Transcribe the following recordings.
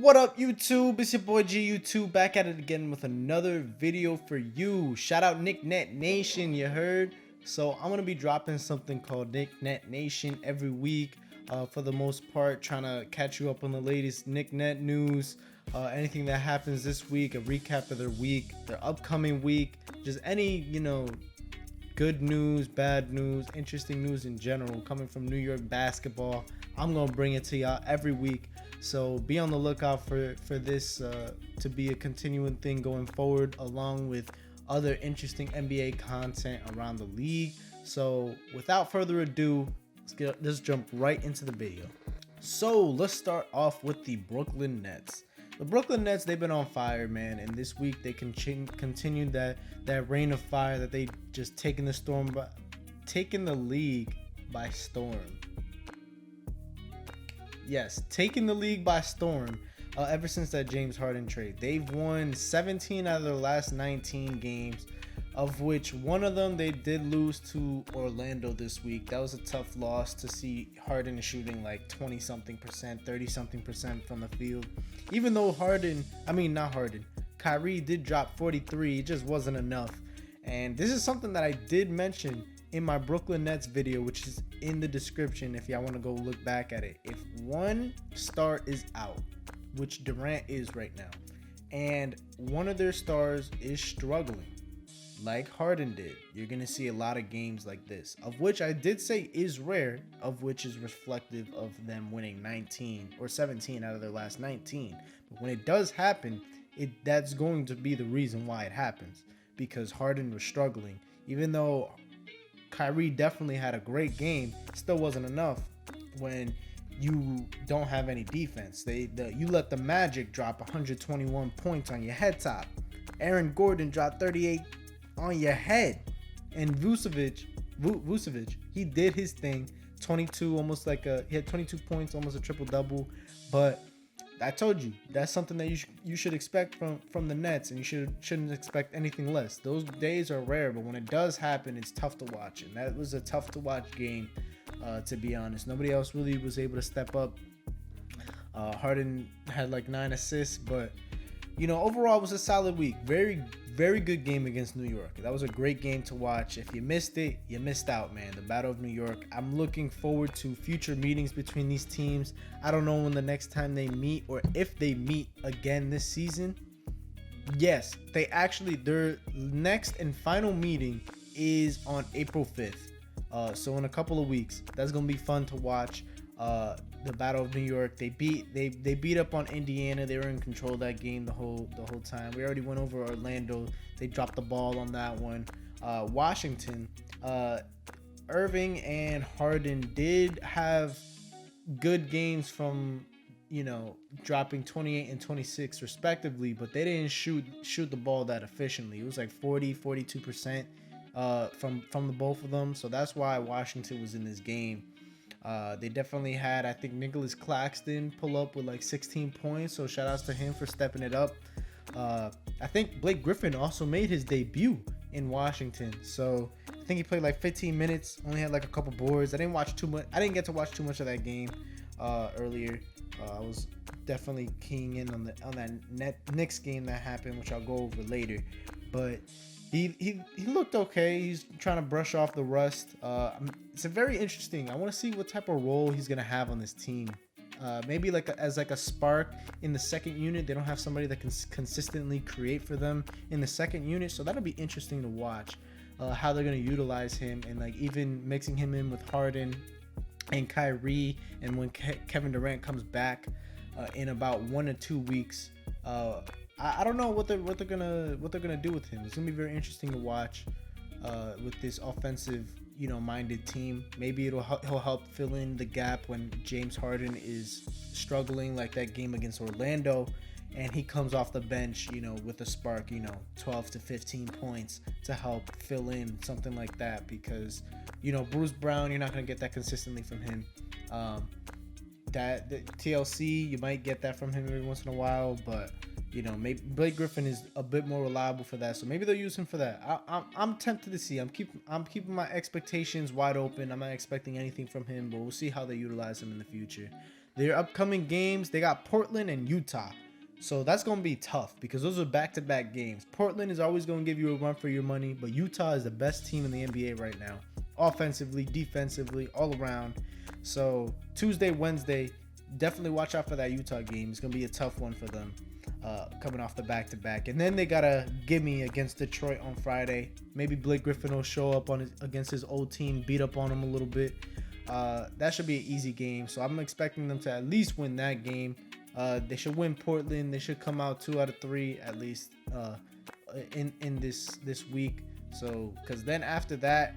What up, YouTube? It's your boy G YouTube back at it again with another video for you. Shout out KNICK Nation, you heard? So I'm gonna be dropping something called KNICK Nation every week. For the most part, trying to catch you up on the latest KNICK news, anything that happens this week, a recap of their week, their upcoming week, just any good news, bad news, interesting news in general coming from New York basketball. I'm gonna bring it to y'all every week. So be on the lookout for this to be a continuing thing going forward, along with other interesting NBA content around the league. So without further ado, let's jump right into the video. So let's start off with the Brooklyn Nets. The Brooklyn Nets, they've been on fire, man, and this week they continued that reign of fire that they just taken the league by storm. Yes, taking the league by storm ever since that James Harden trade. They've won 17 out of their last 19 games, of which one of them they did lose to Orlando this week. That was a tough loss to see Harden shooting like 20-something percent, 30-something percent from the field. Even though Kyrie did drop 43, it just wasn't enough. And this is something that I did mention in my Brooklyn Nets video, which is in the description if y'all want to go look back at it. If one star is out, which Durant is right now, and one of their stars is struggling, like Harden did, you're going to see a lot of games like this, of which I did say is rare, of which is reflective of them winning 19 or 17 out of their last 19. But when it does happen, that's going to be the reason why it happens, because Harden was struggling. Even though Kyrie definitely had a great game, still wasn't enough when you don't have any defense. You let the Magic drop 121 points on your head top. Aaron Gordon dropped 38 on your head. And Vucevic, he did his thing. 22, he had 22 points, almost a triple double. But I told you, that's something that you should expect from the Nets, and you shouldn't expect anything less. Those days are rare, but when it does happen, it's tough to watch, and that was a tough to watch game, to be honest. Nobody else really was able to step up. Harden had like 9 assists, but overall it was a solid week. Very, very good game against New York. That was a great game to watch. If you missed it, you missed out, man. The Battle of New York. I'm looking forward to future meetings between these teams. I don't know when the next time they meet, or if they meet again this season. Yes, their next and final meeting is on April 5th. So in a couple of weeks. That's gonna be fun to watch. The Battle of New York. They beat up on Indiana. They were in control of that game the whole time. We already went over Orlando. They dropped the ball on that one. Washington, Irving and Harden did have good games from dropping 28 and 26 respectively, but they didn't shoot the ball that efficiently. It was like 42% from the both of them. So that's why Washington was in this game. They definitely had, I think, Nicholas Claxton pull up with like 16 points. So shout outs to him for stepping it up. I think Blake Griffin also made his debut in Washington. So I think he played like 15 minutes, only had like a couple boards. I didn't get to watch too much of that game earlier. I was definitely keying in on that Knicks game that happened, which I'll go over later. But he looked okay. He's trying to brush off the rust. It's a very interesting. I want to see what type of role he's gonna have on this team. Maybe as a spark in the second unit. They don't have somebody that can consistently create for them in the second unit, so that'll be interesting to watch. How they're gonna utilize him, and like even mixing him in with Harden and Kyrie, and when Kevin Durant comes back in about 1 or 2 weeks. I don't know what they're gonna do with him. It's gonna be very interesting to watch with this offensive, minded team. Maybe he'll help fill in the gap when James Harden is struggling, like that game against Orlando, and he comes off the bench, with a spark, 12 to 15 points to help fill in something like that. Because Bruce Brown, you're not gonna get that consistently from him. The TLC, you might get that from him every once in a while, but maybe Blake Griffin is a bit more reliable for that, so maybe they'll use him for that. I'm tempted to see. I'm keeping my expectations wide open. I'm not expecting anything from him, but we'll see how they utilize him in the future. Their upcoming games, they got Portland and Utah. So that's going to be tough because those are back-to-back games. Portland is always going to give you a run for your money, but Utah is the best team in the NBA right now. Offensively, defensively, all around. So Tuesday, Wednesday, definitely watch out for that Utah game. It's going to be a tough one for them coming off the back-to-back. And then they got a gimme against Detroit on Friday. Maybe Blake Griffin will show up against his old team, beat up on him a little bit. That should be an easy game. So I'm expecting them to at least win that game. They should win Portland. They should come out 2 out of 3 at least in this week. So because then after that,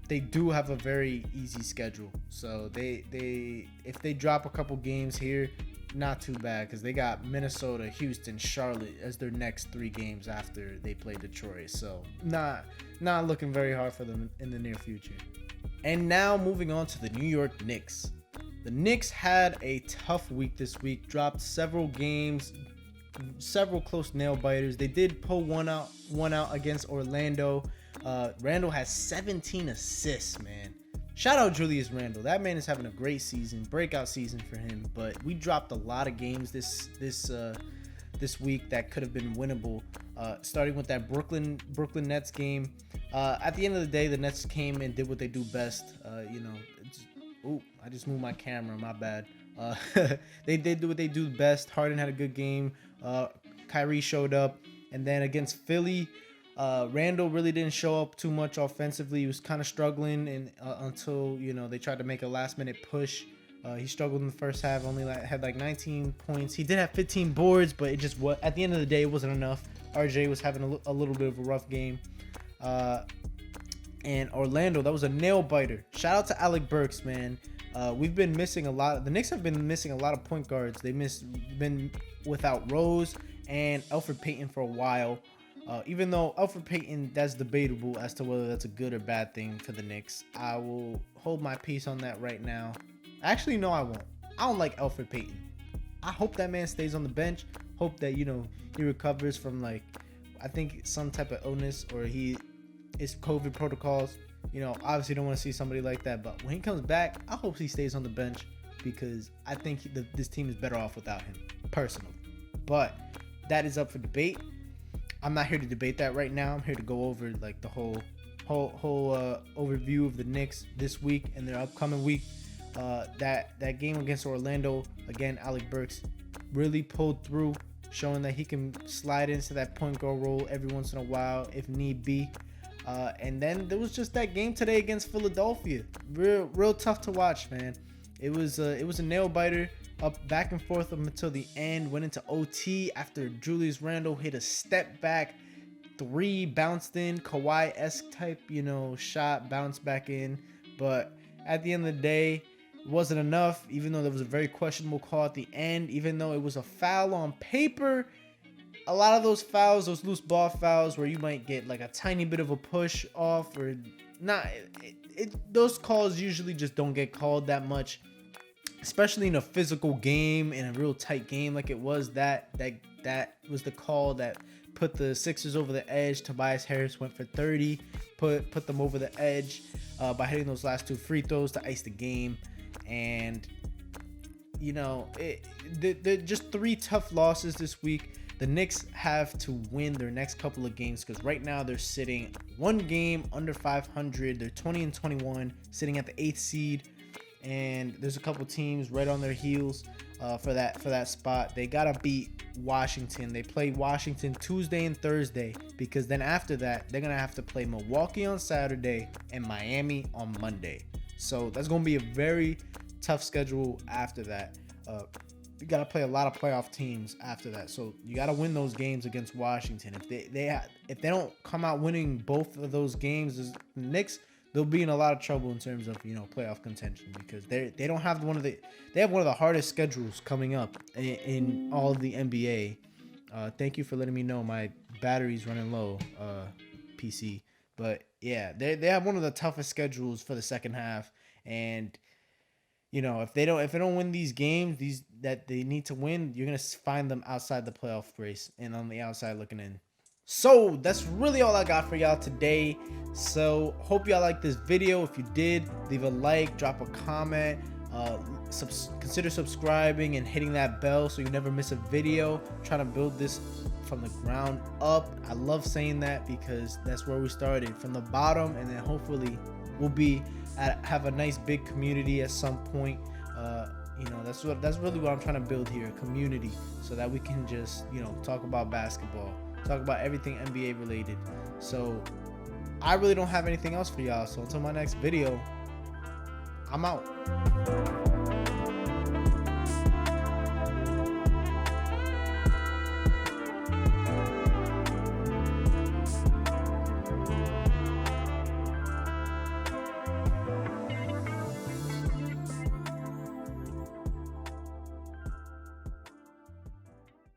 they do have a very easy schedule. So if they drop a couple games here, not too bad because they got Minnesota, Houston, Charlotte as their next 3 games after they play Detroit. So not looking very hard for them in the near future. And now moving on to the New York Knicks. The Knicks had a tough week this week, dropped several games, several close nail biters. They did pull one out against Orlando. Randle has 17 assists, man. Shout out Julius Randle. That man is having a great season, breakout season for him. But we dropped a lot of games this week that could have been winnable. Starting with that Brooklyn Nets game. At the end of the day, the Nets came and did what they do best. I just moved my camera. My bad. They did do what they do best. Harden had a good game. Kyrie showed up. And then against Philly, Randle really didn't show up too much offensively. He was kind of struggling until they tried to make a last-minute push. He struggled in the first half. Only had 19 points. He did have 15 boards, but at the end of the day, it wasn't enough. RJ was having a little bit of a rough game. And Orlando, that was a nail biter. Shout out to Alec Burks, man. We've been missing a lot. The Knicks have been missing a lot of point guards. Been without Rose and Elfrid Payton for a while. Even though Elfrid Payton, that's debatable as to whether that's a good or bad thing for the Knicks. I will hold my peace on that right now. Actually, no, I won't. I don't like Elfrid Payton. I hope that man stays on the bench. Hope that he recovers from I think some type of illness or it's COVID protocols. Obviously don't want to see somebody like that. But when he comes back, I hope he stays on the bench because I think this team is better off without him, personally. But that is up for debate. I'm not here to debate that right now. I'm here to go over the whole overview of the Knicks this week and their upcoming week. That game against Orlando, again, Alec Burks really pulled through, showing that he can slide into that point guard role every once in a while if need be. And then there was just that game today against Philadelphia. Real tough to watch, man. It was a nail biter, up back and forth up until the end. Went into OT after Julius Randle hit a step back 3, bounced in, Kawhi-esque type, shot, bounced back in. But at the end of the day, it wasn't enough, even though there was a very questionable call at the end. Even though it was a foul on paper, a lot of those fouls, those loose ball fouls where you might get a tiny bit of a push off or not, those calls usually just don't get called that much, especially in a physical game, in a real tight game like it was. That was the call that put the Sixers over the edge. Tobias Harris went for 30, put them over the edge by hitting those last 2 free throws to ice the game. And they're just 3 tough losses this week. The Knicks have to win their next couple of games because right now they're sitting 1 game under 500. They're 20-21, sitting at the 8th seed, and there's a couple teams right on their heels for that spot. They gotta beat Washington. They play Washington Tuesday and Thursday because then after that they're gonna have to play Milwaukee on Saturday and Miami on Monday. So that's gonna be a very tough schedule after that. You got to play a lot of playoff teams after that. So you got to win those games against Washington. If they don't come out winning both of those games, the Knicks, they'll be in a lot of trouble in terms of playoff contention because they have one of the hardest schedules coming up in all of the NBA. Thank you for letting me know my battery's running low, PC. But yeah, they have one of the toughest schedules for the second half, and if they don't win these games, that they need to win, you're gonna find them outside the playoff race and on the outside looking in. So that's really all I got for y'all today. So hope y'all liked this video. If you did, leave a like, drop a comment. Consider subscribing and hitting that bell so you never miss a video. I'm trying to build this from the ground up. I love saying that because that's where we started, from the bottom, and then hopefully we'll have a nice big community at some point. That's really what I'm trying to build here, a community, so that we can just talk about basketball, talk about everything NBA related. So I really don't have anything else for y'all. So until my next video, I'm out.